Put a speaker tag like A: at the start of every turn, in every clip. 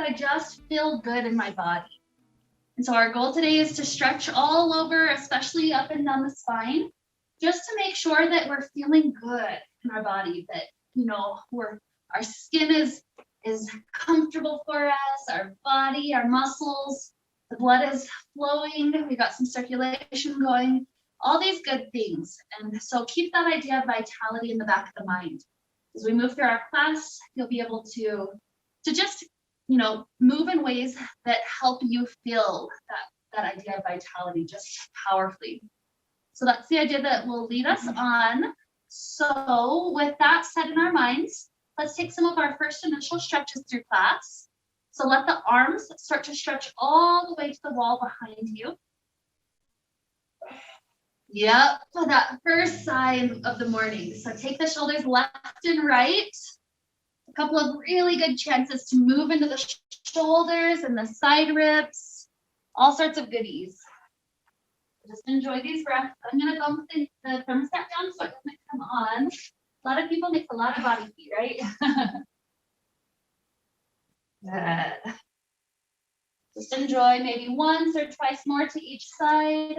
A: that I just feel good in my body. And so our goal today is to stretch all over, especially up and down the spine, just to make sure that we're feeling good in our body, that, you know, our skin is comfortable for us, our body, our muscles, the blood is flowing, we got some circulation going, all these good things. And so keep that idea of vitality in the back of the mind. As we move through our class, you'll be able to just, you know, move in ways that help you feel that idea of vitality just powerfully. So that's the idea that will lead us on. So with that set in our minds, let's take some of our first initial stretches through class. So let the arms start to stretch all the way to the wall behind you. Yep, for that first sign of the morning. So take the shoulders left and right. A couple of really good chances to move into the shoulders and the side ribs, all sorts of goodies. Just enjoy these breaths. I'm gonna go with the thermostat down so it doesn't come on. A lot of people make a lot of body heat, right? Good. Just enjoy maybe once or twice more to each side.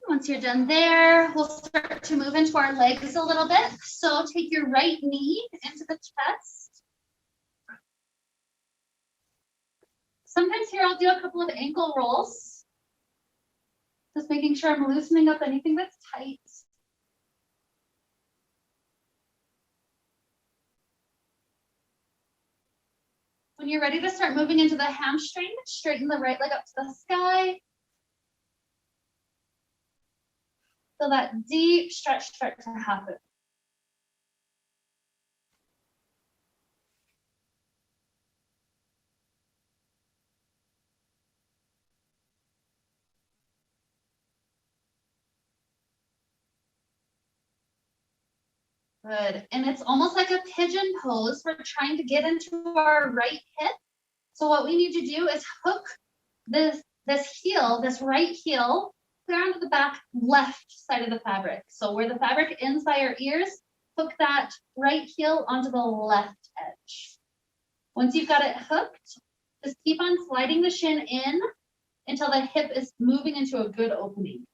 A: Once you're done there, we'll start to move into our legs a little bit. So take your right knee into the chest. Sometimes here I'll do a couple of ankle rolls. Just making sure I'm loosening up anything that's tight. When you're ready to start moving into the hamstring, straighten the right leg up to the sky. Feel that deep stretch start to happen. Good. And it's almost like a pigeon pose. We're trying to get into our right hip. So what we need to do is hook this heel, this right heel, clear onto the back left side of the fabric. So where the fabric ends by our ears, hook that right heel onto the left edge. Once you've got it hooked, just keep on sliding the shin in until the hip is moving into a good opening.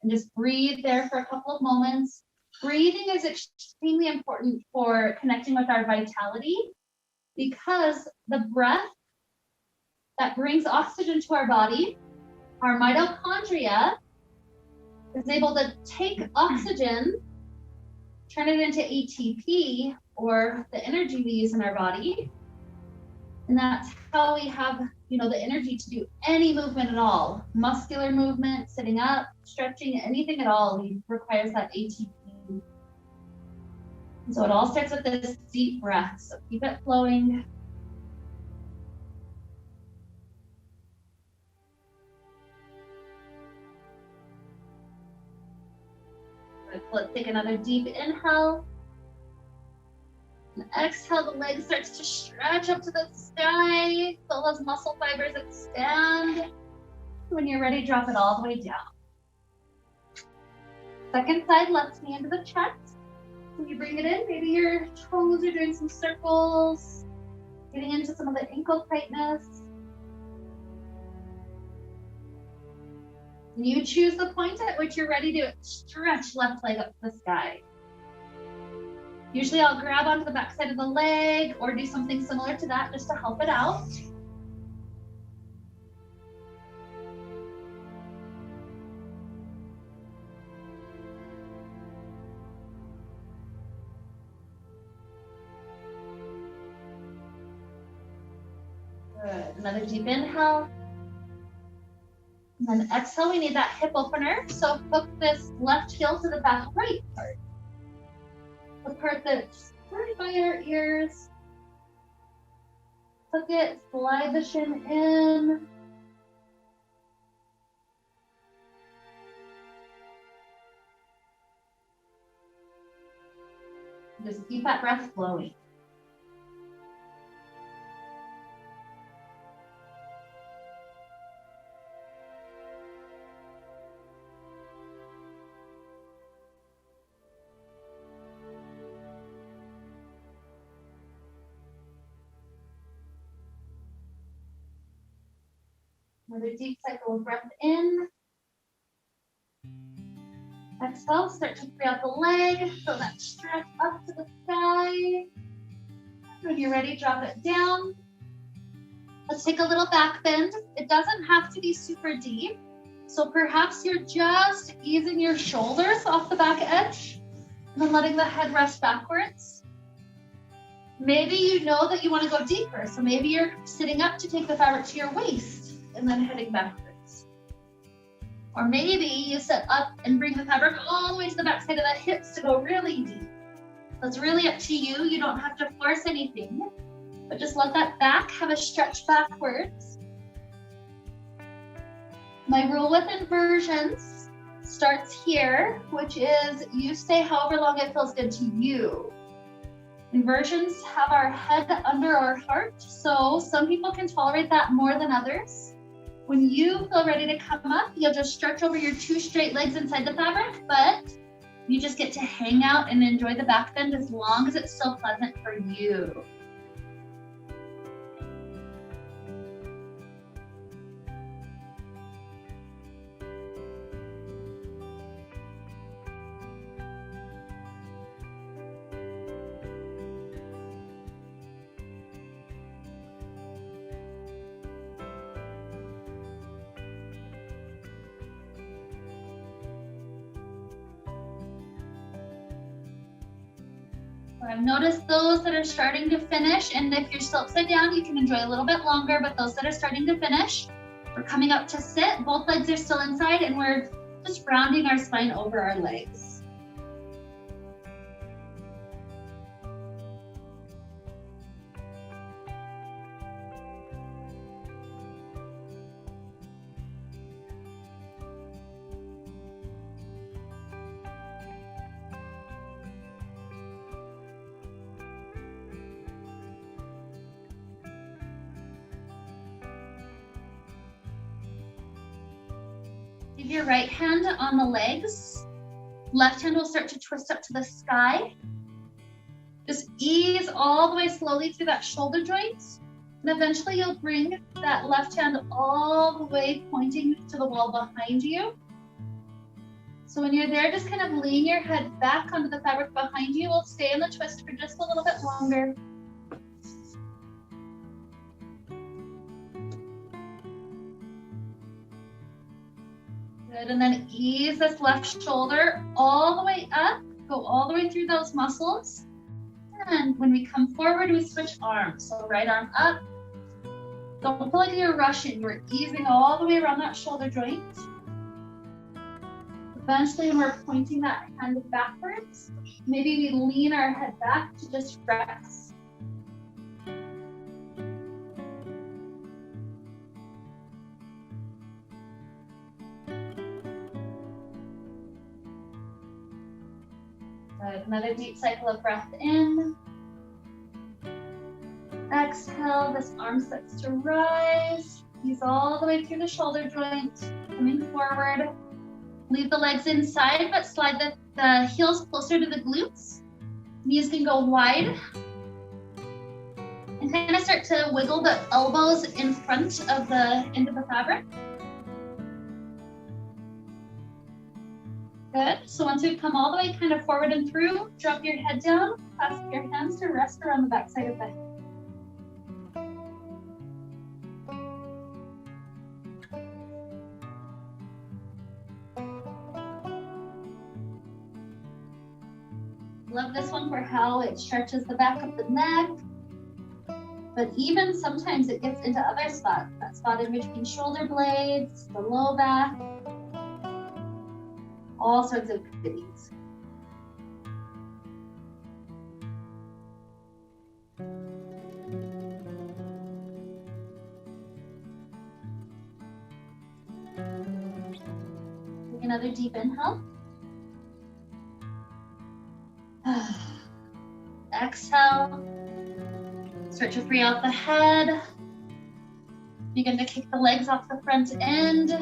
A: And just breathe there for a couple of moments. Breathing is extremely important for connecting with our vitality because the breath that brings oxygen to our body, our mitochondria, is able to take oxygen, turn it into ATP, or the energy we use in our body. And that's how we have, you know, the energy to do any movement at all. Muscular movement, sitting up, stretching, anything at all requires that ATP. And so it all starts with this deep breath. So keep it flowing. Let's take another deep inhale. And exhale, the leg starts to stretch up to the sky. Feel those muscle fibers expand. When you're ready, drop it all the way down. Second side, left knee into the chest. When you bring it in, maybe your toes are doing some circles, getting into some of the ankle tightness. And you choose the point at which you're ready to stretch left leg up to the sky. Usually I'll grab onto the back side of the leg or do something similar to that just to help it out. Good. Another deep inhale. And then exhale, we need that hip opener. So hook this left heel to the back right part. The part that's right by our ears. Hook it, slide the shin in. Just keep that breath flowing. Another deep cycle of breath in. Exhale, start to free out the leg. Feel that stretch up to the sky. When you're ready, drop it down. Let's take a little back bend. It doesn't have to be super deep. So perhaps you're just easing your shoulders off the back edge and then letting the head rest backwards. Maybe you know that you want to go deeper. So maybe you're sitting up to take the fabric to your waist and then heading backwards. Or maybe you sit up and bring the fabric all the way to the back side of the hips to go really deep. That's really up to you. You don't have to force anything, but just let that back have a stretch backwards. My rule with inversions starts here, which is you stay however long it feels good to you. Inversions have our head under our heart, so some people can tolerate that more than others. When you feel ready to come up, you'll just stretch over your 2 straight legs inside the fabric, but you just get to hang out and enjoy the back bend as long as it's still pleasant for you. I've noticed those that are starting to finish, and if you're still upside down, you can enjoy a little bit longer, but those that are starting to finish, we're coming up to sit. Both legs are still inside, and we're just rounding our spine over our legs. Leave your right hand on the legs. Left hand will start to twist up to the sky. Just ease all the way slowly through that shoulder joint. And eventually you'll bring that left hand all the way pointing to the wall behind you. So when you're there, just kind of lean your head back onto the fabric behind you. We'll stay in the twist for just a little bit longer. Good, and then ease this left shoulder all the way up, go all the way through those muscles. And when we come forward, we switch arms. So right arm up. Don't feel like you're rushing, you're easing all the way around that shoulder joint. Eventually, when we're pointing that hand backwards, maybe we lean our head back to just rest. Another deep cycle of breath in. Exhale, this arm starts to rise. Ease all the way through the shoulder joint, coming forward. Leave the legs inside, but slide the heels closer to the glutes. Knees can go wide. And kind of start to wiggle the elbows in front of the end of the fabric. Good. So once we've come all the way kind of forward and through, drop your head down, clasp your hands to rest around the back side of the head. Love this one for how it stretches the back of the neck, but even sometimes it gets into other spots, that spot in between shoulder blades, the low back, all sorts of goodies. Take another deep inhale. Exhale. Start to free out the head. Begin to kick the legs off the front end.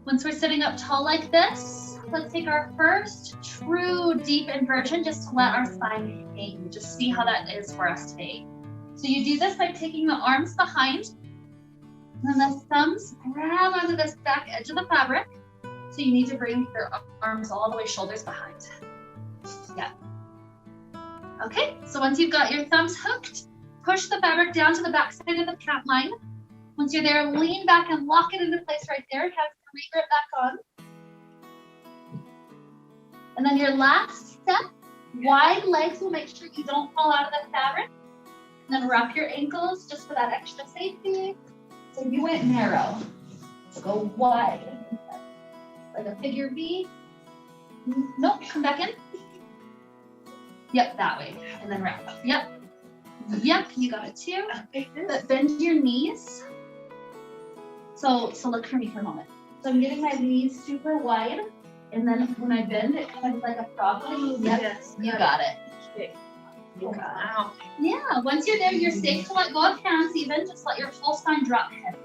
A: Once we're sitting up tall like this, let's take our first true deep inversion just to let our spine hang. Just see how that is for us today. So you do this by taking the arms behind, and the thumbs grab onto this back edge of the fabric. So you need to bring your arms all the way, shoulders behind. Yeah. Okay, so once you've got your thumbs hooked, push the fabric down to the back side of the pant line. Once you're there, lean back and lock it into place right there. Have your re-grip back on. And then your last step, wide legs will make sure you don't fall out of the fabric. And then wrap your ankles just for that extra safety. So you went narrow. So go wide. Like a figure V. Nope, come back in. Yep, that way. And then wrap up. Yep. Yep, you got it too. But bend your knees. So look for me for a moment. So I'm getting my knees super wide. And then when I bend, it kind of like a frog. Yep, yes, you got it.
B: Okay.
A: You got it. Yeah, once you're there, you're safe to let go of hands even. Just let your full spine drop heavy.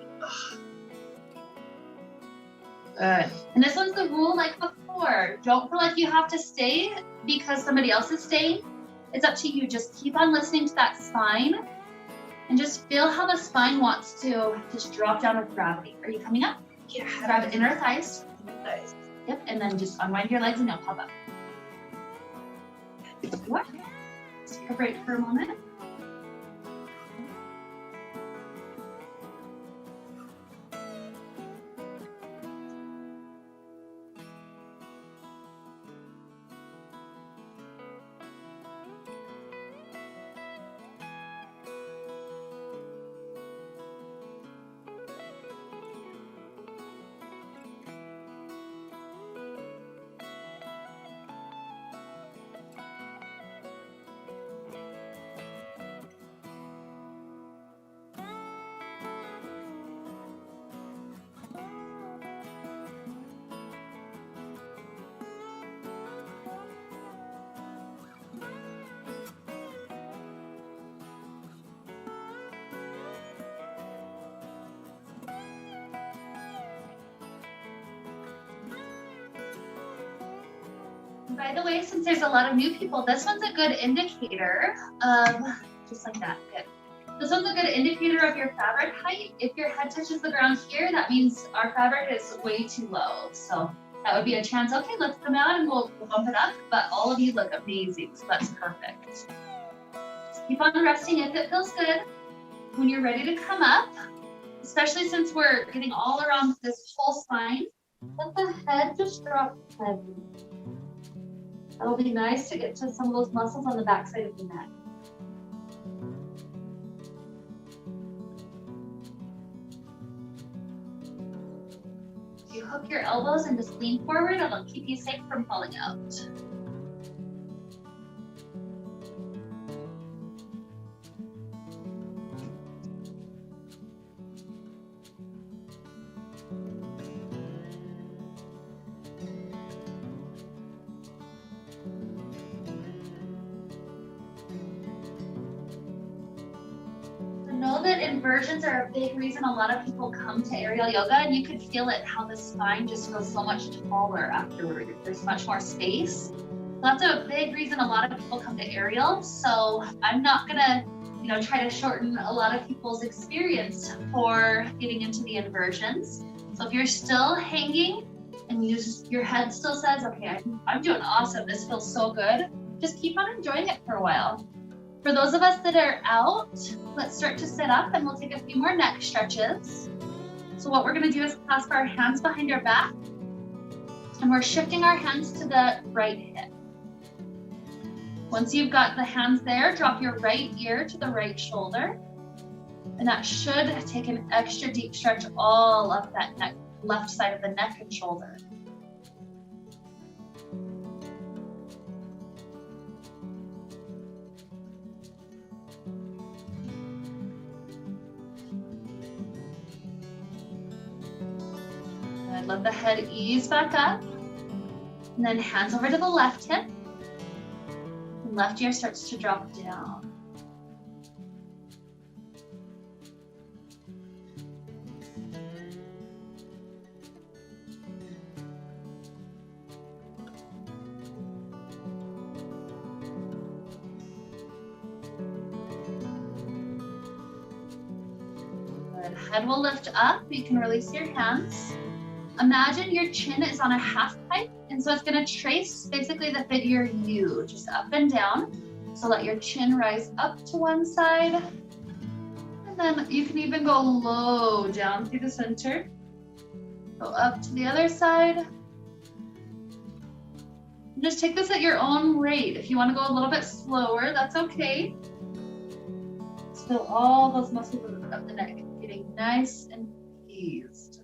B: Good.
A: And this one's the rule like before. Don't feel like you have to stay because somebody else is staying. It's up to you. Just keep on listening to that spine and just feel how the spine wants to just drop down with gravity. Are you coming up?
B: Yeah.
A: Grab inner thighs.
B: Nice.
A: Yep, and then just unwind your legs and you'll pop up. What? Take a break for a moment. By the way, since there's a lot of new people, this one's a good indicator of, just like that, good. This one's a good indicator of your fabric height. If your head touches the ground here, that means our fabric is way too low. So that would be a chance, okay, let's come out and we'll bump it up, but all of you look amazing, so that's perfect. Just keep on resting if it feels good. When you're ready to come up, especially since we're getting all around this whole spine, let the head just drop heavy. That'll be nice to get to some of those muscles on the back side of the neck. You hook your elbows and just lean forward. It'll keep you safe from falling out. Know that inversions are a big reason a lot of people come to aerial yoga, and you could feel it how the spine just feels so much taller afterward. There's much more space. That's a big reason a lot of people come to aerial. So I'm not gonna, try to shorten a lot of people's experience for getting into the inversions. So if you're still hanging and your head still says, okay, I'm doing awesome, this feels so good, just keep on enjoying it for a while. For those of us that are out, let's start to sit up and we'll take a few more neck stretches. So what we're gonna do is clasp our hands behind our back and we're shifting our hands to the right hip. Once you've got the hands there, drop your right ear to the right shoulder. And that should take an extra deep stretch all up that neck, left side of the neck and shoulder. Let the head ease back up. And then hands over to the left hip. And left ear starts to drop down. Good. Head will lift up. You can release your hands. Imagine your chin is on a half pipe, and so it's going to trace basically the figure U, just up and down. So let your chin rise up to one side, and then you can even go low down through the center. Go up to the other side. And just take this at your own rate. If you want to go a little bit slower, that's okay. Feel all those muscles of the neck getting nice and eased.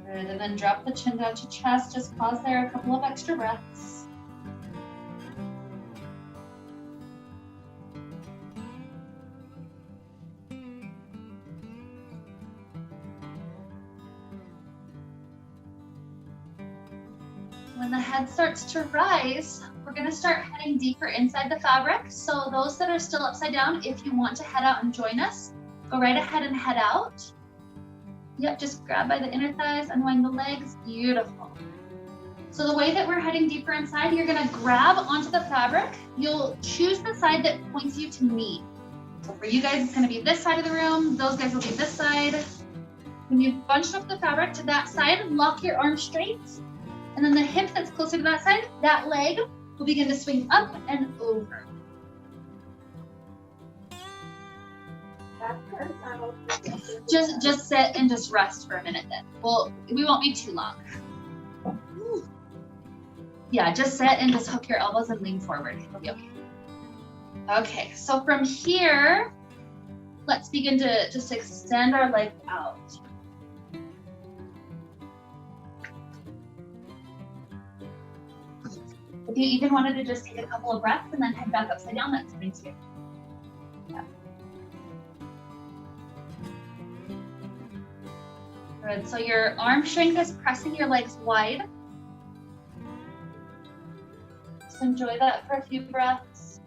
A: Good, and then drop the chin down to chest. Just pause there, a couple of extra breaths. When the head starts to rise, we're going to start heading deeper inside the fabric. So those that are still upside down, if you want to head out and join us, go right ahead and head out. Yep, just grab by the inner thighs, unwind the legs. Beautiful. So the way that we're heading deeper inside, you're going to grab onto the fabric. You'll choose the side that points you to me. So for you guys, it's going to be this side of the room. Those guys will be this side. When you've bunched up the fabric to that side, lock your arms straight. And then the hip that's closer to that side, that leg will begin to swing up and over. Just sit and just rest for a minute then. Well, we won't be too long. Yeah, just sit and just hook your elbows and lean forward. It'll be okay. Okay, so from here, let's begin to just extend our legs out. If you even wanted to just take a couple of breaths and then head back upside down, that's fine too. Yeah. Good, so your arm shrink is pressing your legs wide. Just enjoy that for a few breaths.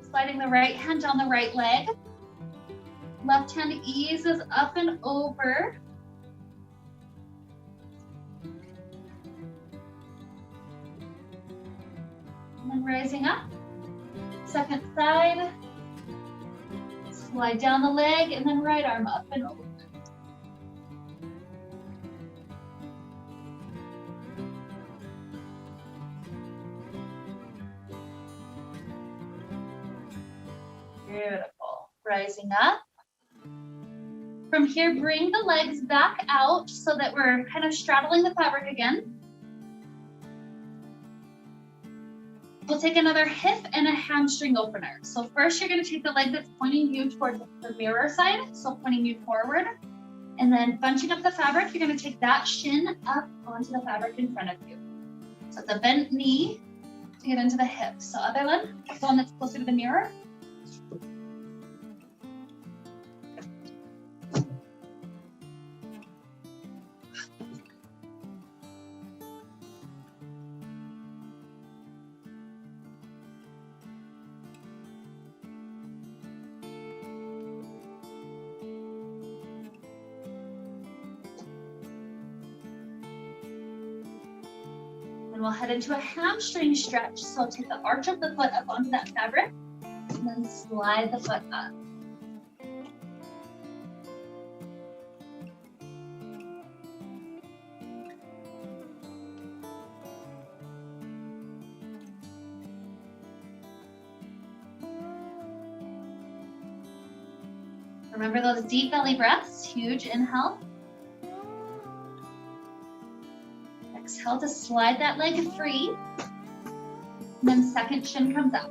A: Sliding the right hand down the right leg. Left hand eases up and over. And then rising up. Second side. Slide down the leg and then right arm up and over. Beautiful. Rising up. From here, bring the legs back out so that we're kind of straddling the fabric again. We'll take another hip and a hamstring opener. So first you're going to take the leg that's pointing you toward the mirror side, so pointing you forward. And then bunching up the fabric, you're going to take that shin up onto the fabric in front of you. So it's a bent knee to get into the hip. So other leg, the one that's closer to the mirror. And we'll head into a hamstring stretch. So take the arch of the foot up onto that fabric and then slide the foot up. Remember those deep belly breaths, huge inhale. Exhale to slide that leg free. And then second shin comes up.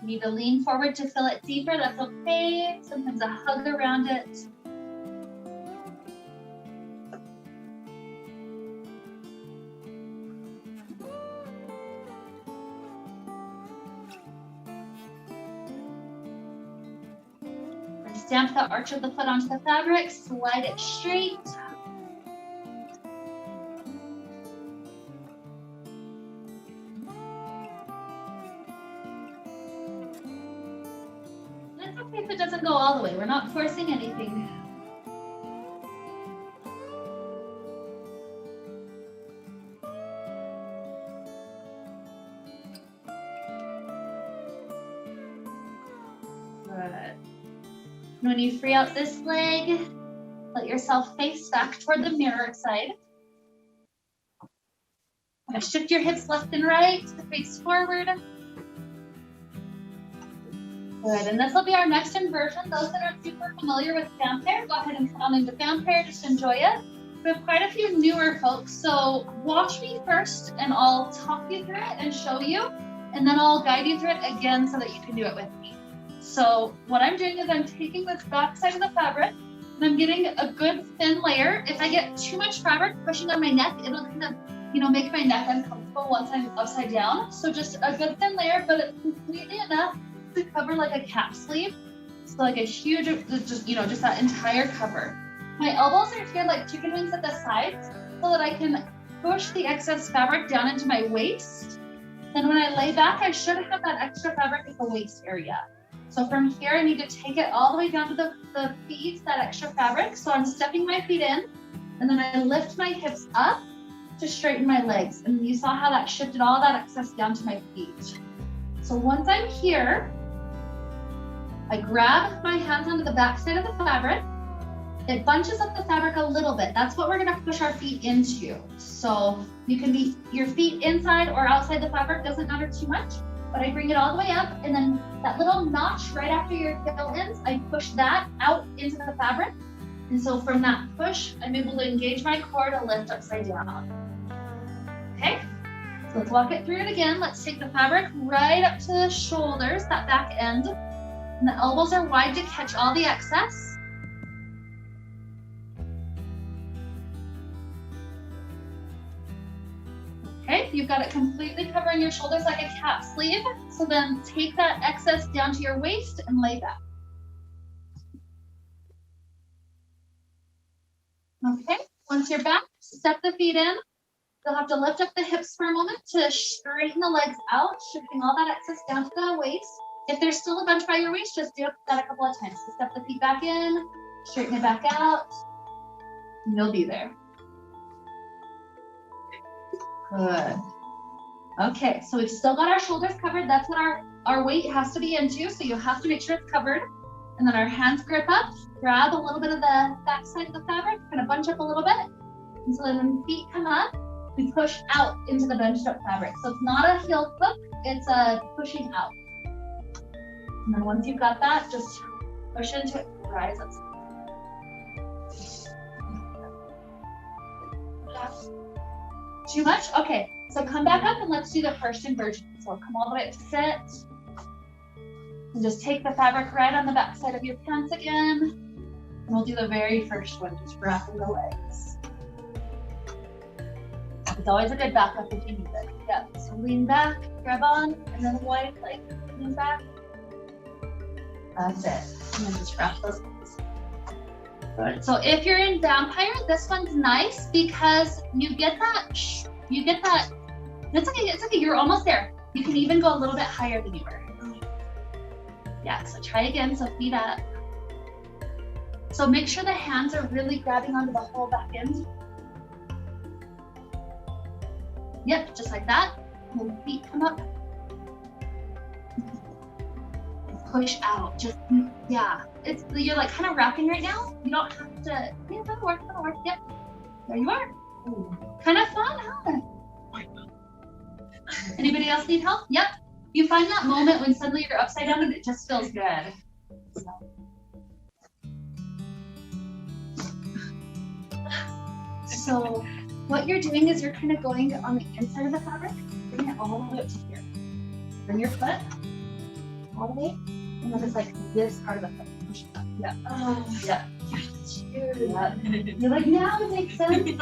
A: You need to lean forward to fill it deeper, that's okay. Sometimes a hug around it. Stamp the arch of the foot onto the fabric, slide it straight. It's okay if it doesn't go all the way. We're not forcing anything. Good. When you free out this leg, let yourself face back toward the mirror side. Shift your hips left and right, face forward. Good, and this will be our next inversion. Those that are super familiar with Vampire, go ahead and come on into Vampire, just enjoy it. We have quite a few newer folks, so watch me first and I'll talk you through it and show you, and then I'll guide you through it again so that you can do it with me. So what I'm doing is I'm taking this back side of the fabric and I'm getting a good thin layer. If I get too much fabric pushing on my neck, it'll kind of, make my neck uncomfortable once I'm upside down. So just a good thin layer, but it's completely enough to cover like a cap sleeve. So like a huge, just that entire cover. My elbows are here like chicken wings at the sides so that I can push the excess fabric down into my waist. Then when I lay back, I should have that extra fabric at the waist area. So from here, I need to take it all the way down to the feet, that extra fabric. So I'm stepping my feet in, and then I lift my hips up to straighten my legs. And you saw how that shifted all that excess down to my feet. So once I'm here, I grab my hands onto the back side of the fabric. It bunches up the fabric a little bit. That's what we're gonna push our feet into. So you can be your feet inside or outside the fabric, doesn't matter too much. But I bring it all the way up, and then that little notch right after your heel ends, I push that out into the fabric. And so from that push, I'm able to engage my core to lift upside down. Okay, so let's walk it through it again. Let's take the fabric right up to the shoulders, that back end. And the elbows are wide to catch all the excess. Okay, you've got it completely covering your shoulders like a cap sleeve. So then take that excess down to your waist and lay back. Okay, once you're back, step the feet in. You'll have to lift up the hips for a moment to straighten the legs out, shifting all that excess down to the waist. If there's still a bunch by your waist, just do that a couple of times. So step the feet back in, straighten it back out, and you'll be there. Good. Okay, so we've still got our shoulders covered. That's what our weight has to be into, so you have to make sure it's covered. And then our hands grip up, grab a little bit of the back side of the fabric, kind of bunch up a little bit. And so then when feet come up, we push out into the bunched up fabric. So it's not a heel hook, it's a pushing out. And then once you've got that, just push into it, rise up. Too much? Okay, so come back up and let's do the first inversion. So come all the way up to sit. And just take the fabric right on the back side of your pants again. And we'll do the very first one, just wrapping the legs. It's always a good backup if you need it. Yeah, so lean back, grab on, and then wide leg, lean back. That's it. And then just wrap those legs. Good. So if you're in Vampire, this one's nice because you get that, it's okay, you're almost there. You can even go a little bit higher than you were. Yeah, so try again, so feet up. So make sure the hands are really grabbing onto the whole back end. Yep, just like that. And then feet come up. And push out, just, yeah. You're like kind of wrapping right now. You don't have to, yeah, that'll work, yep. There you are. Ooh. Kind of fun, huh? Anybody else need help? Yep. You find that moment when suddenly you're upside down and it just feels good. So what you're doing is you're kind of going on the inside of the fabric, bring it all the way up to here. Bring your foot all the way, and then it's like this part of the foot. Push it up. Yeah. Oh, yeah. Yeah. You're like, now it makes sense.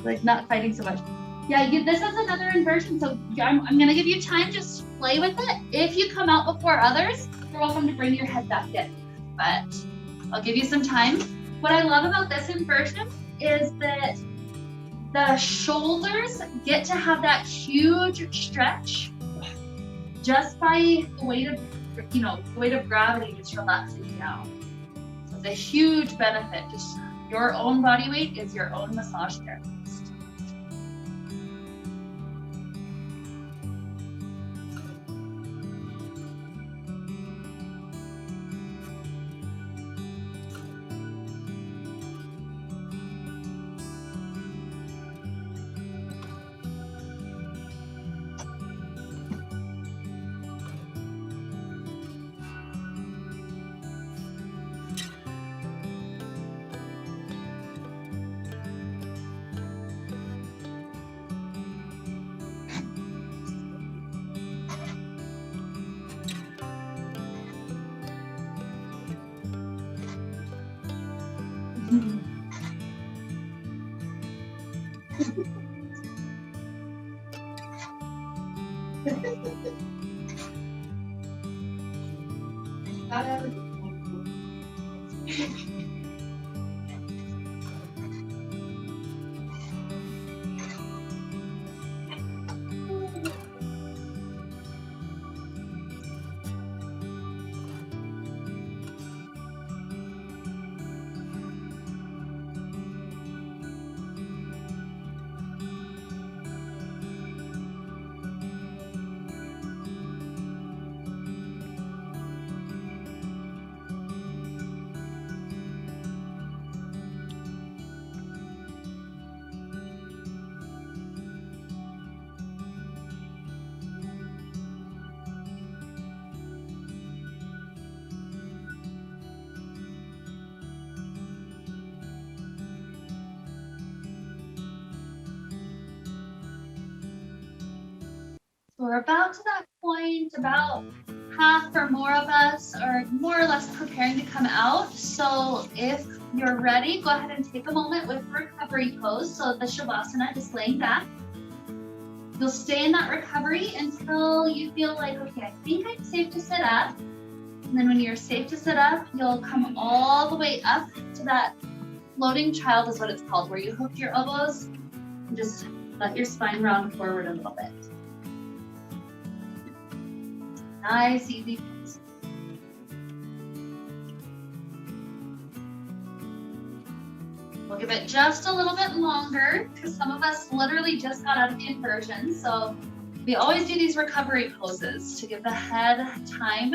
A: Like not fighting so much. Yeah, this is another inversion, so I'm gonna give you time, just play with it. If you come out before others, you're welcome to bring your head back in, but I'll give you some time. What I love about this inversion is that the shoulders get to have that huge stretch just by the weight of, the weight of gravity just relaxing down. So it's a huge benefit. Just your own body weight is your own massage therapist. We're about to that point, about half or more of us are more or less preparing to come out. So if you're ready, go ahead and take a moment with recovery pose. So the Shavasana, just laying back. You'll stay in that recovery until you feel like, okay, I think I'm safe to sit up. And then when you're safe to sit up, you'll come all the way up to that floating child is what it's called, where you hook your elbows and just let your spine round forward a little bit. Nice, easy. We'll give it just a little bit longer because some of us literally just got out of the inversion. So we always do these recovery poses to give the head time.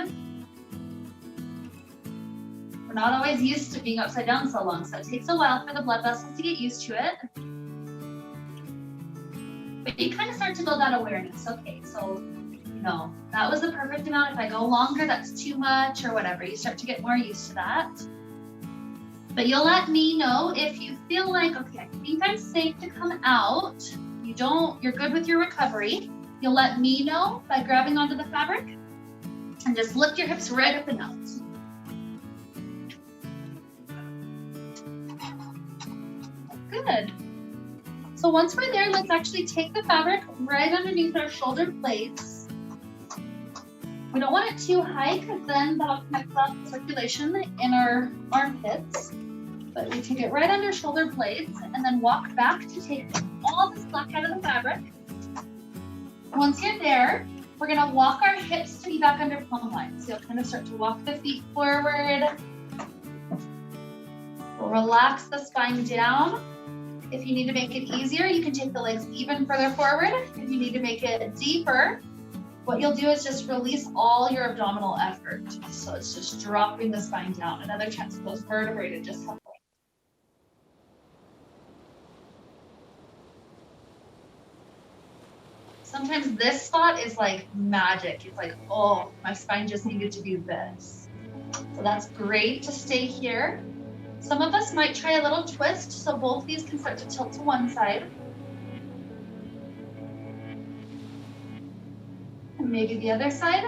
A: We're not always used to being upside down so long, so it takes a while for the blood vessels to get used to it. But you kind of start to build that awareness. Okay, so no, that was the perfect amount. If I go longer, that's too much or whatever. You start to get more used to that. But you'll let me know if you feel like, okay, I think I'm safe to come out. You're good with your recovery. You'll let me know by grabbing onto the fabric and just lift your hips right up and out. Good. So once we're there, let's actually take the fabric right underneath our shoulder blades. We don't want it too high because then that'll connect up circulation in our armpits. But we take it right under shoulder blades and then walk back to take all the slack out of the fabric. Once you're there, we're gonna walk our hips to be back under plumb line. So you'll kind of start to walk the feet forward. We'll relax the spine down. If you need to make it easier, you can take the legs even further forward. If you need to make it deeper, what you'll do is just release all your abdominal effort. So it's just dropping the spine down. Another chest pose, vertebrae to just help. Sometimes this spot is like magic. It's like, oh, my spine just needed to do this. So that's great to stay here. Some of us might try a little twist, so both these can start to tilt to one side. And maybe the other side.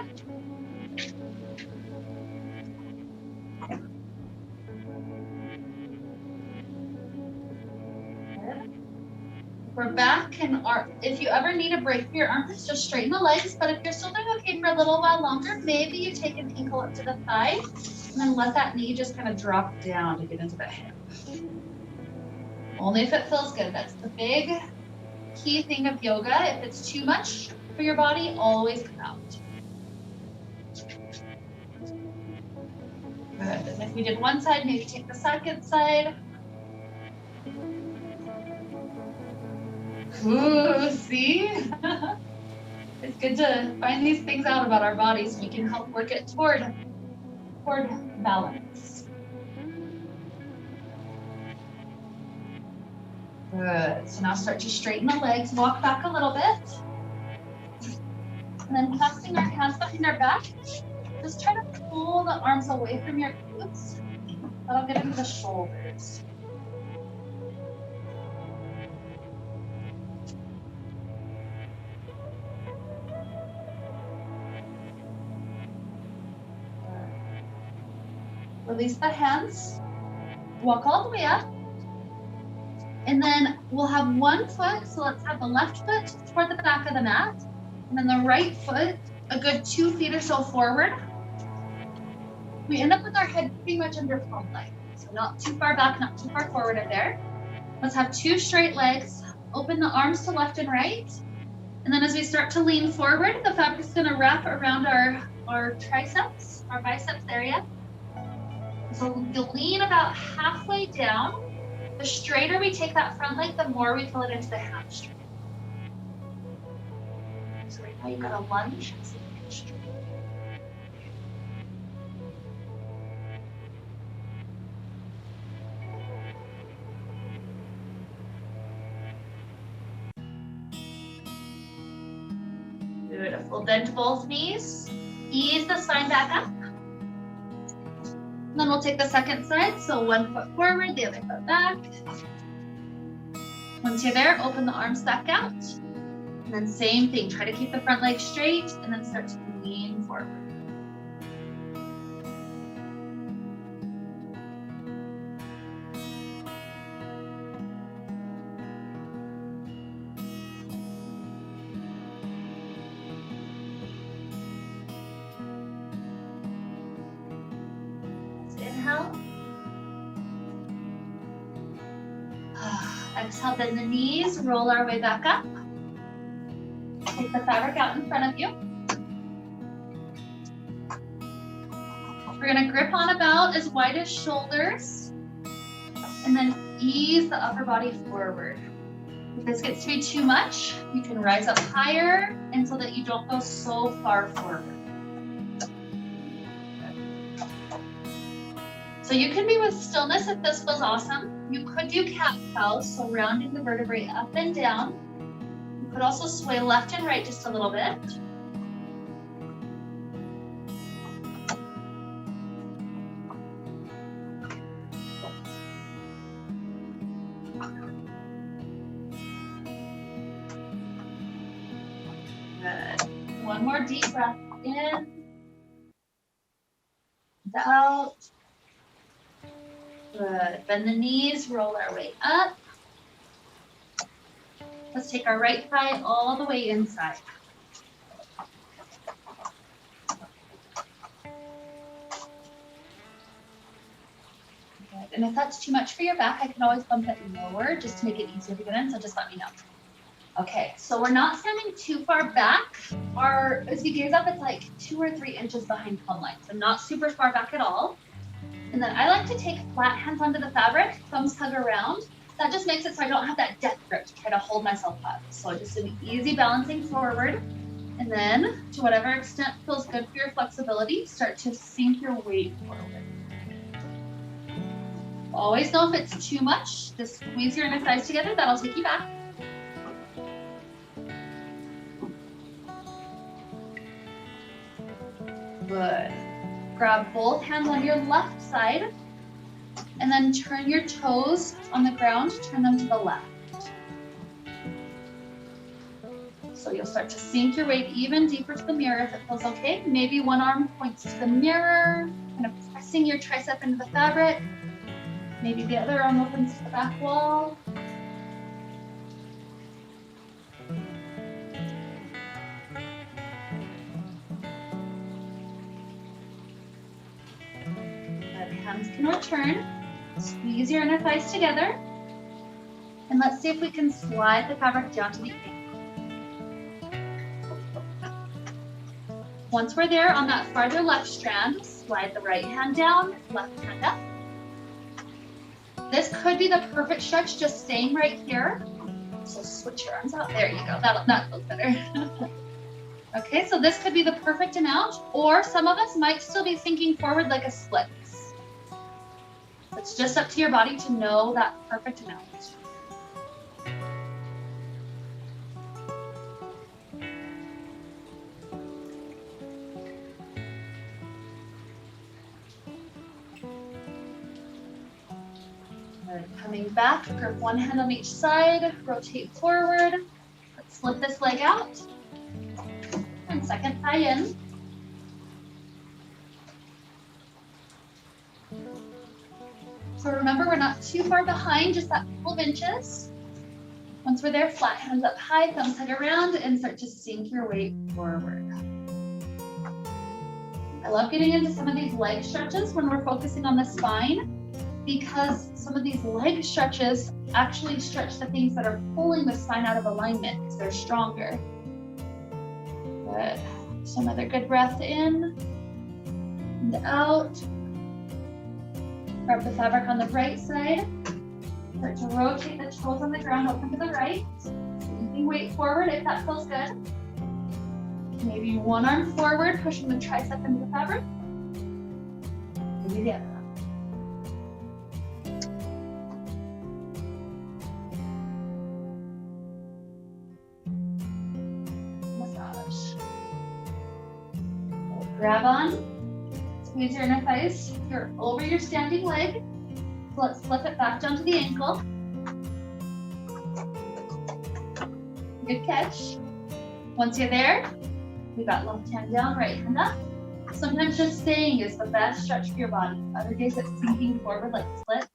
A: We're back back and if you ever need a break for your armpits, just straighten the legs. But if you're still doing okay for a little while longer, maybe you take an ankle up to the thigh and then let that knee just kind of drop down to get into the hip. Only if it feels good. That's the big key thing of yoga. If it's too much for your body, always come out. Good. And if we did one side, maybe take the second side. Ooh, see? It's good to find these things out about our bodies so we can help work it toward balance. Good. So now start to straighten the legs, walk back a little bit. And then casting our hands behind our back, just try to pull the arms away from your glutes. That'll get into the shoulders. Release the hands, walk all the way up, and then we'll have one foot, so let's have the left foot toward the back of the mat, and then the right foot a good 2 feet or so forward. We end up with our head pretty much under palm leg, so not too far back, not too far forward of there. Let's have 2 straight legs, open the arms to left and right, and then as we start to lean forward, the fabric's gonna wrap around our triceps, our biceps area. So you'll lean about halfway down. The straighter we take that front leg, the more we pull it into the hamstring. So right now you've got a lunge. Beautiful. Bend both knees. Ease the spine back up. Then we'll take the second side, so 1 foot forward, the other foot back. Once you're there, open the arms back out. And then same thing, try to keep the front leg straight and then start to lean forward. Inhale. Exhale, bend the knees, roll our way back up. Take the fabric out in front of you. We're gonna grip on about as wide as shoulders and then ease the upper body forward. If this gets to be too much, you can rise up higher and so that you don't go so far forward. So you can be with stillness if this was awesome. You could do cat-cows, so rounding the vertebrae up and down. You could also sway left and right just a little bit. Good. One more deep breath in and out. Good. Bend the knees, roll our way up. Let's take our right thigh all the way inside. Good. And if that's too much for your back, I can always bump it lower just to make it easier to get in, so just let me know. Okay, so we're not standing too far back. As we gaze up, it's like 2 or 3 inches behind plumb line, so not super far back at all. And then I like to take flat hands onto the fabric, thumbs hug around. That just makes it so I don't have that death grip to try to hold myself up. So just an easy balancing forward. And then, to whatever extent feels good for your flexibility, start to sink your weight forward. Always know if it's too much, just squeeze your inner thighs together, that'll take you back. Good. Grab both hands on your left side and then turn your toes on the ground, turn them to the left. So you'll start to sink your weight even deeper to the mirror if it feels okay. Maybe one arm points to the mirror, kind of pressing your tricep into the fabric. Maybe the other arm opens to the back wall. Hands can return. Squeeze your inner thighs together. And let's see if we can slide the fabric down to the ankle. Once we're there on that farther left strand, slide the right hand down, left hand up. This could be the perfect stretch, just staying right here. So switch your arms out. There you go. That feels better. Okay, so this could be the perfect amount, or some of us might still be thinking forward like a split. It's just up to your body to know that perfect amount. Coming back, grip one hand on each side, rotate forward. Let's slip this leg out. And second thigh in. So remember, we're not too far behind, just that couple of inches. Once we're there, flat hands up high, thumbs head around, and start to sink your weight forward. I love getting into some of these leg stretches when we're focusing on the spine, because some of these leg stretches actually stretch the things that are pulling the spine out of alignment because they're stronger. Good. So another good breath in and out. Grab the fabric on the right side. Start to rotate the toes on the ground, open to the right. Sinking weight forward if that feels good. Maybe one arm forward, pushing the tricep into the fabric. Maybe the other arm. Grab on, squeeze your inner thighs. You're over your standing leg. So let's flip it back down to the ankle. Good catch. Once you're there, we got left hand down, right hand up. Sometimes just staying is the best stretch for your body. Other days it's sinking forward like splits.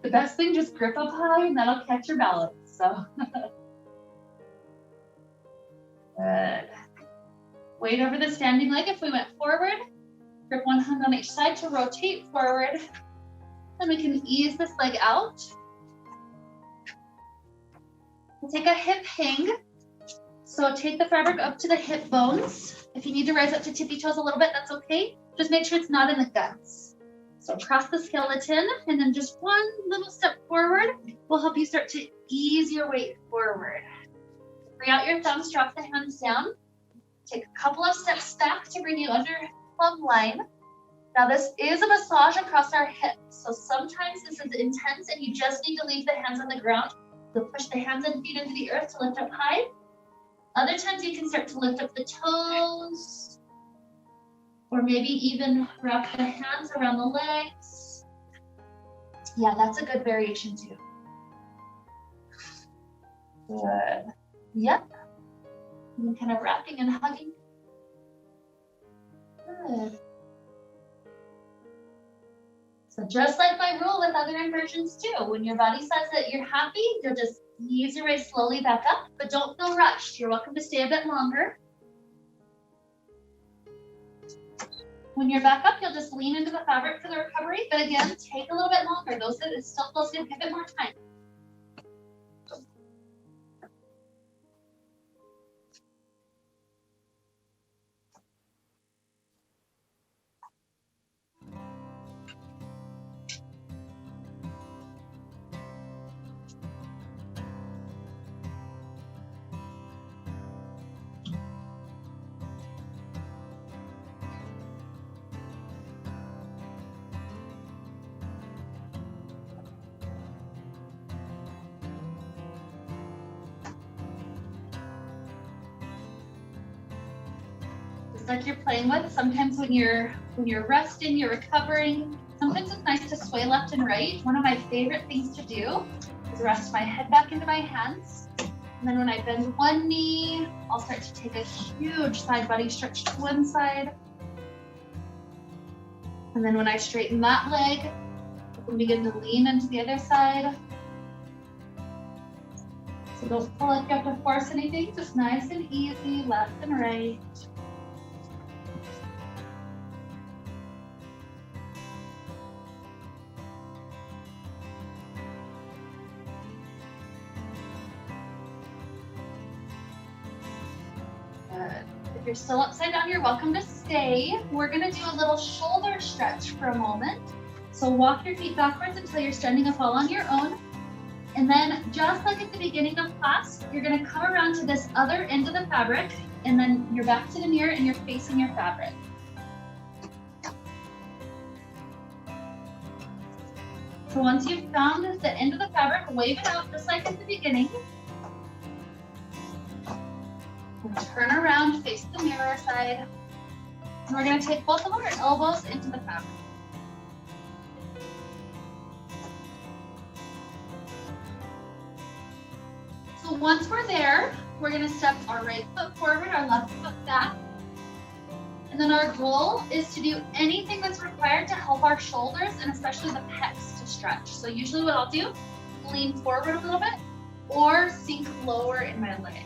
A: The best thing, just grip up high and that'll catch your balance. So good. Weight over the standing leg. If we went forward, grip one hand on each side to rotate forward. Then we can ease this leg out. We'll take a hip hang. So take the fabric up to the hip bones. If you need to rise up to tippy toes a little bit, that's okay. Just make sure it's not in the guts. So cross the skeleton, and then just one little step forward will help you start to ease your weight forward. Bring out your thumbs, drop the hands down. Take a couple of steps back to bring you under plumb line. Now this is a massage across our hips, so sometimes this is intense and you just need to leave the hands on the ground. You'll push the hands and feet into the earth to lift up high. Other times you can start to lift up the toes, or maybe even wrap the hands around the legs. Yeah, that's a good variation too. Good. Yep. And kind of wrapping and hugging. Good. So just like my rule with other inversions too, when your body says that you're happy, you'll just ease your way slowly back up, but don't feel rushed. You're welcome to stay a bit longer. When you're back up, you'll just lean into the fabric for the recovery, but again, take a little bit longer. Those that it's still close to, give it more time. Like you're playing with. Sometimes when you're resting, you're recovering. Sometimes it's nice to sway left and right. One of my favorite things to do is rest my head back into my hands. And then when I bend one knee, I'll start to take a huge side body stretch to one side. And then when I straighten that leg, I can begin to lean into the other side. So don't feel like you have to force anything, just nice and easy, left and right. Good. If you're still upside down, you're welcome to stay. We're gonna do a little shoulder stretch for a moment. So walk your feet backwards until you're standing up all on your own. And then just like at the beginning of class, you're gonna come around to this other end of the fabric, and then you're back to the mirror and you're facing your fabric. So once you've found the end of the fabric, wave it out just like at the beginning. And turn around, face the mirror side. And we're gonna take both of our elbows into the fabric. So once we're there, we're gonna step our right foot forward, our left foot back. And then our goal is to do anything that's required to help our shoulders and especially the pecs to stretch. So usually what I'll do, lean forward a little bit or sink lower in my legs.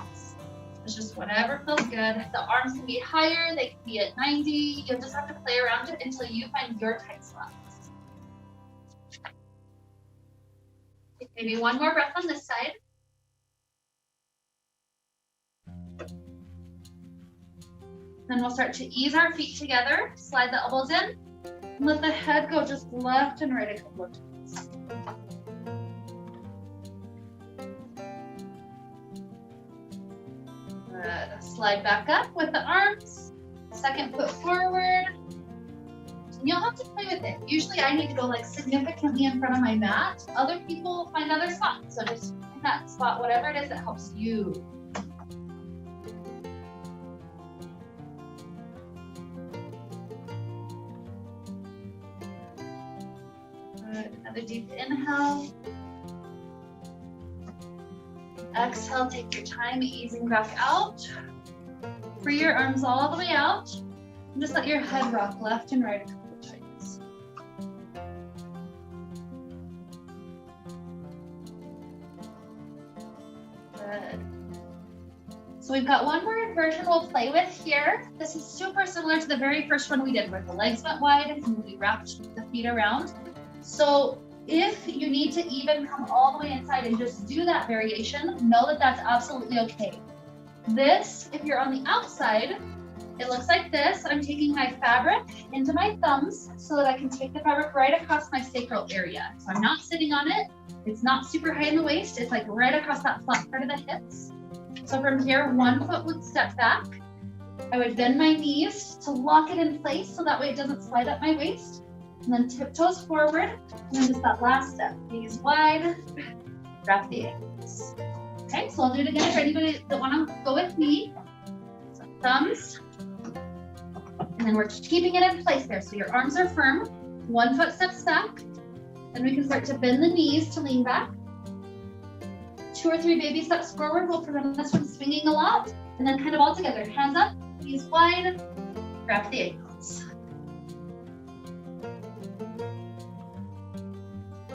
A: It's just whatever feels good. The arms can be higher, they can be at 90. You'll just have to play around it until you find your tight spots. Maybe one more breath on this side. Then we'll start to ease our feet together, slide the elbows in, and let the head go just left and right a couple of times. Good. Slide back up with the arms, second foot forward. And you'll have to play with it. Usually I need to go like significantly in front of my mat. Other people find other spots. So just find that spot, whatever it is that helps you. Another deep inhale. Exhale, take your time, easing back out. Free your arms all the way out. And just let your head rock left and right a couple of times. Good. So we've got one more version we'll play with here. This is super similar to the very first one we did where the legs went wide and we wrapped the feet around. So if you need to even come all the way inside and just do that variation, know that that's absolutely okay. This, if you're on the outside, it looks like this. I'm taking my fabric into my thumbs so that I can take the fabric right across my sacral area. So I'm not sitting on it. It's not super high in the waist. It's like right across that flat part of the hips. So from here, one foot would step back. I would bend my knees to lock it in place so that way it doesn't slide up my waist. And then tiptoes forward, and then just that last step. Knees wide, wrap the ankles. Okay, so I'll do it again for anybody that want to go with me. So thumbs, and then we're keeping it in place there. So your arms are firm, one foot steps back, then we can start to bend the knees to lean back. 2 or 3 baby steps forward will prevent us from swinging a lot, and then kind of all together. Hands up, knees wide, wrap the ankles.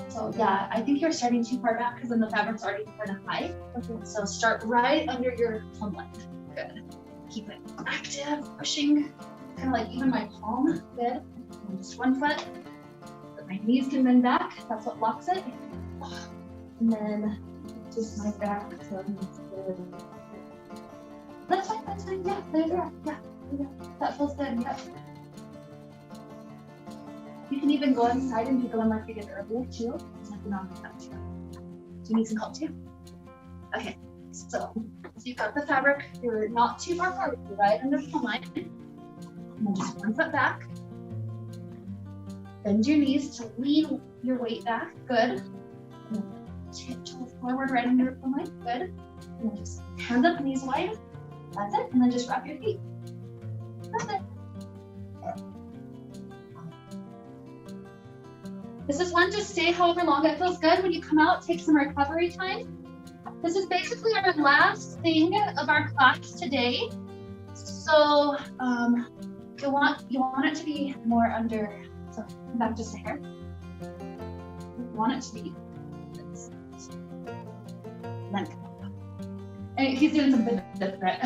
A: So yeah, I think you're starting too far back because then the fabric's already kind of high. Okay. So start right under your plumb line. Good. Keep it active, pushing, kind of like even my palm. Good. And just one foot. So my knees can bend back. That's what locks it. And then just my back. So that's fine. That's fine. Yeah. There you are. Yeah. That feels good. Yeah. You can even go inside and take a one like we did earlier too. There's nothing wrong with that too. Do you need some help too? Okay, so you've got the fabric. You're not too far forward. You're right under the line. And then just one foot back. Bend your knees to lean your weight back. Good. And then tiptoe forward right under the line. Good. And then just hands up, knees wide. That's it. And then just wrap your feet. That's it. This is one to stay however long it feels good. When you come out, take some recovery time. This is basically our last thing of our class today. So you want it to be more under So come back just a hair. You want it to be. And then and he's doing something different.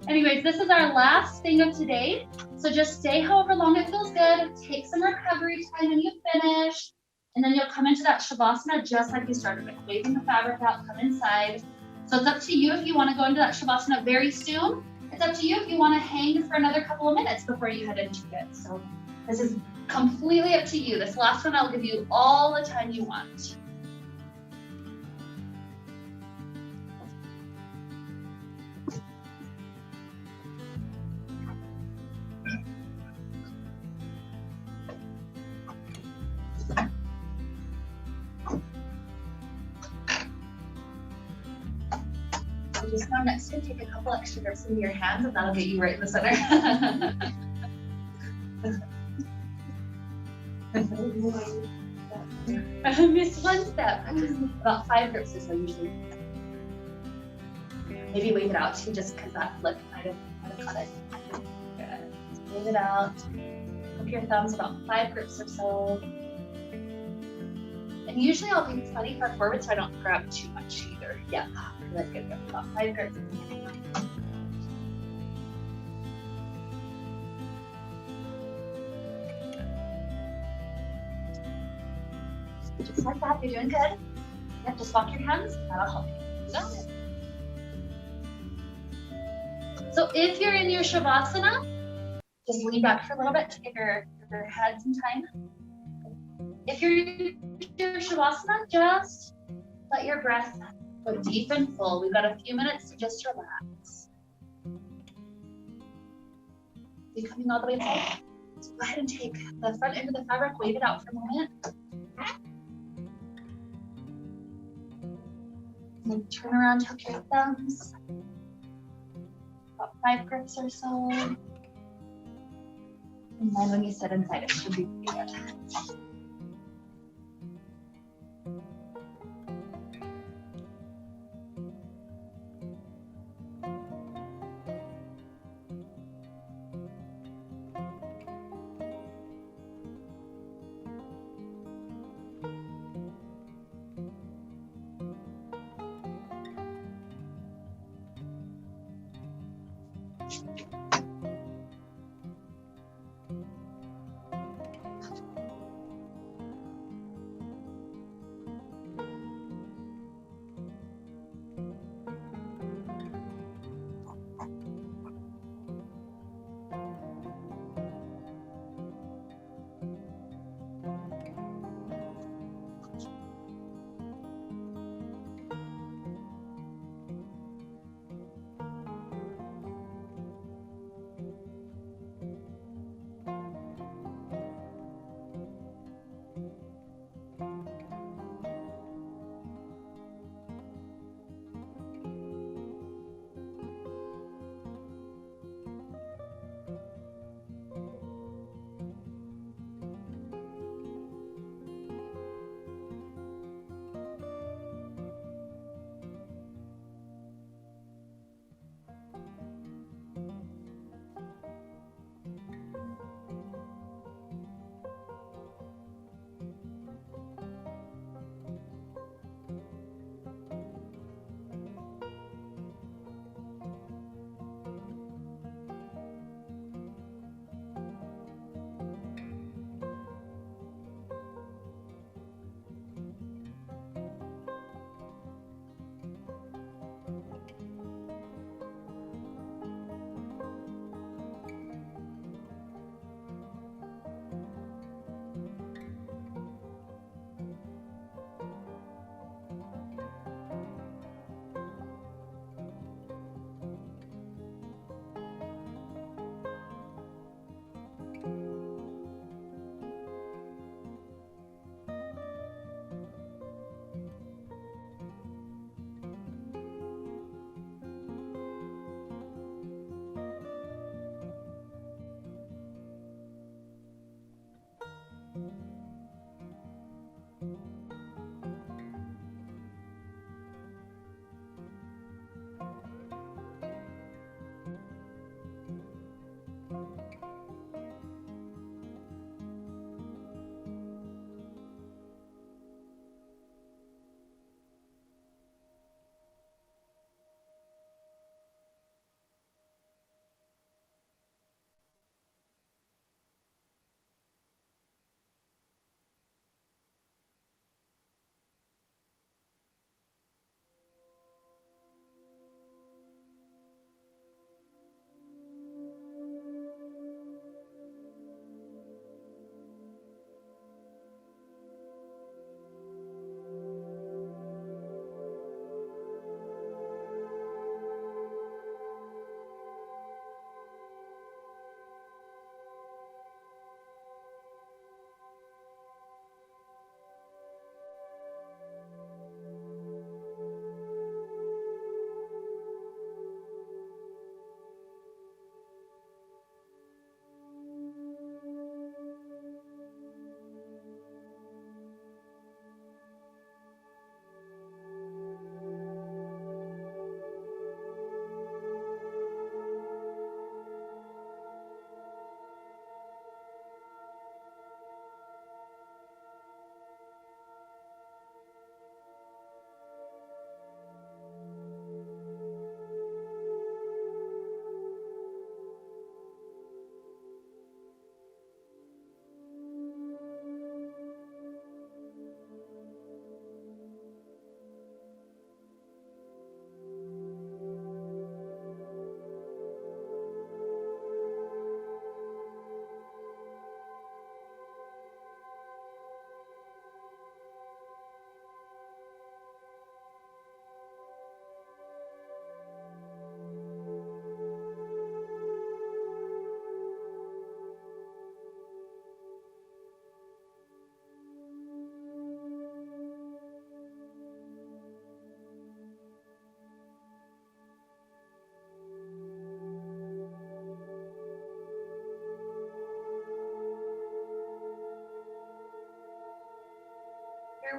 A: Anyways, this is our last thing of today. So just stay however long it feels good. Take some recovery time when you finish. And then you'll come into that Shavasana just like you started with, waving the fabric out, come inside. So it's up to you if you want to go into that Shavasana very soon. It's up to you if you want to hang for another couple of minutes before you head into it. So this is completely up to you. This last one, I'll give you all the time you want. Just now next to take a couple extra grips into your hands and that'll get you right in the center. I missed one step. About 5 grips or so usually. Maybe wave it out too, just because that flip might have caught it. Good. Wave it out. Hook your thumbs about 5 grips or so. And usually I'll be funny far forward so I don't grab too much either. Yeah. That's good. About 5 grips. Just like that. You're doing good. Yep, just walk your hands. That'll help you. Got it. So if you're in your Shavasana, just lean back for a little bit to give your head some time. If you're in your Shavasana, just let your breath go deep and full. We've got a few minutes to just relax. You're coming all the way inside. So go ahead and take the front end of the fabric, wave it out for a moment. And then turn around, hook your thumbs. About 5 grips or so. And then when you sit inside, it should be pretty good.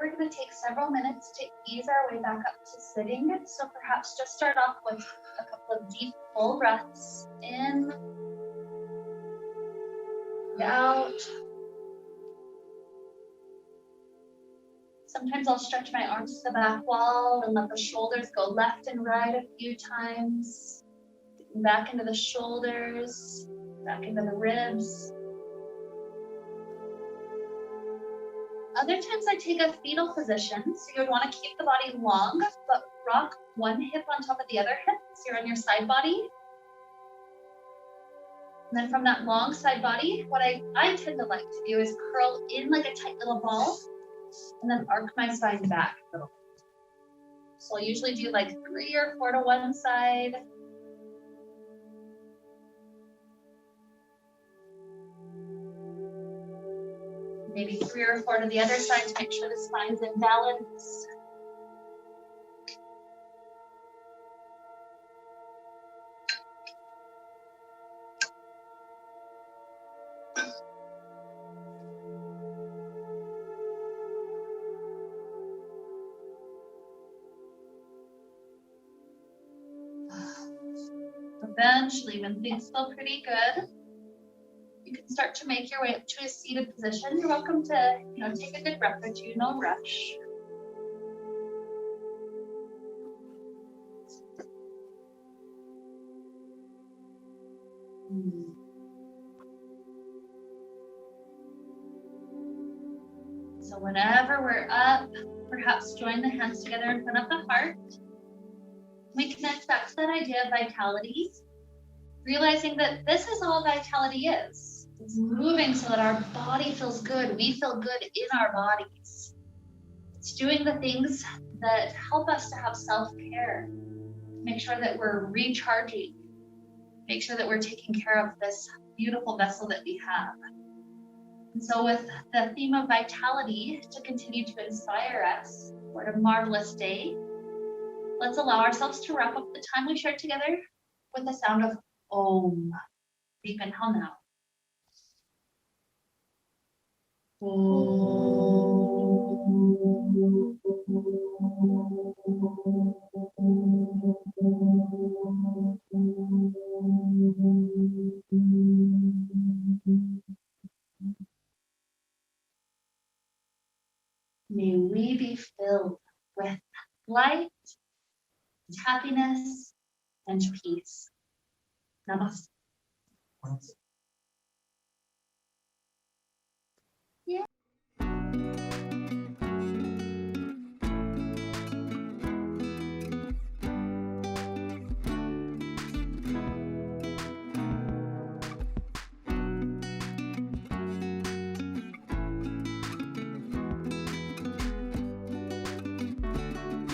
A: we're going to take several minutes to ease our way back up to sitting. So perhaps just start off with a couple of deep, full breaths in, out. Sometimes I'll stretch my arms to the back wall and let the shoulders go left and right a few times. Back into the shoulders, back into the ribs. Other times I take a fetal position, so you would want to keep the body long, but rock one hip on top of the other hip, so you're on your side body. And then from that long side body, what I tend to like to do is curl in like a tight little ball, and then arc my spine back a little bit. So I'll usually do like 3 or 4 to one side. Maybe 3 or 4 to the other side to make sure the spine's in balance. Eventually, when things feel pretty good, you can start to make your way up to a seated position. You're welcome to, take a good breath or two, no rush. So whenever we're up, perhaps join the hands together in front of the heart. We connect back to that idea of vitality, realizing that this is all vitality is. It's moving so that our body feels good. We feel good in our bodies. It's doing the things that help us to have self-care, make sure that we're recharging, make sure that we're taking care of this beautiful vessel that we have. And so with the theme of vitality to continue to inspire us for a marvelous day, let's allow ourselves to wrap up the time we shared together with the sound of Om. Deep inhale now. May we be filled with light, happiness, and peace. Namaste.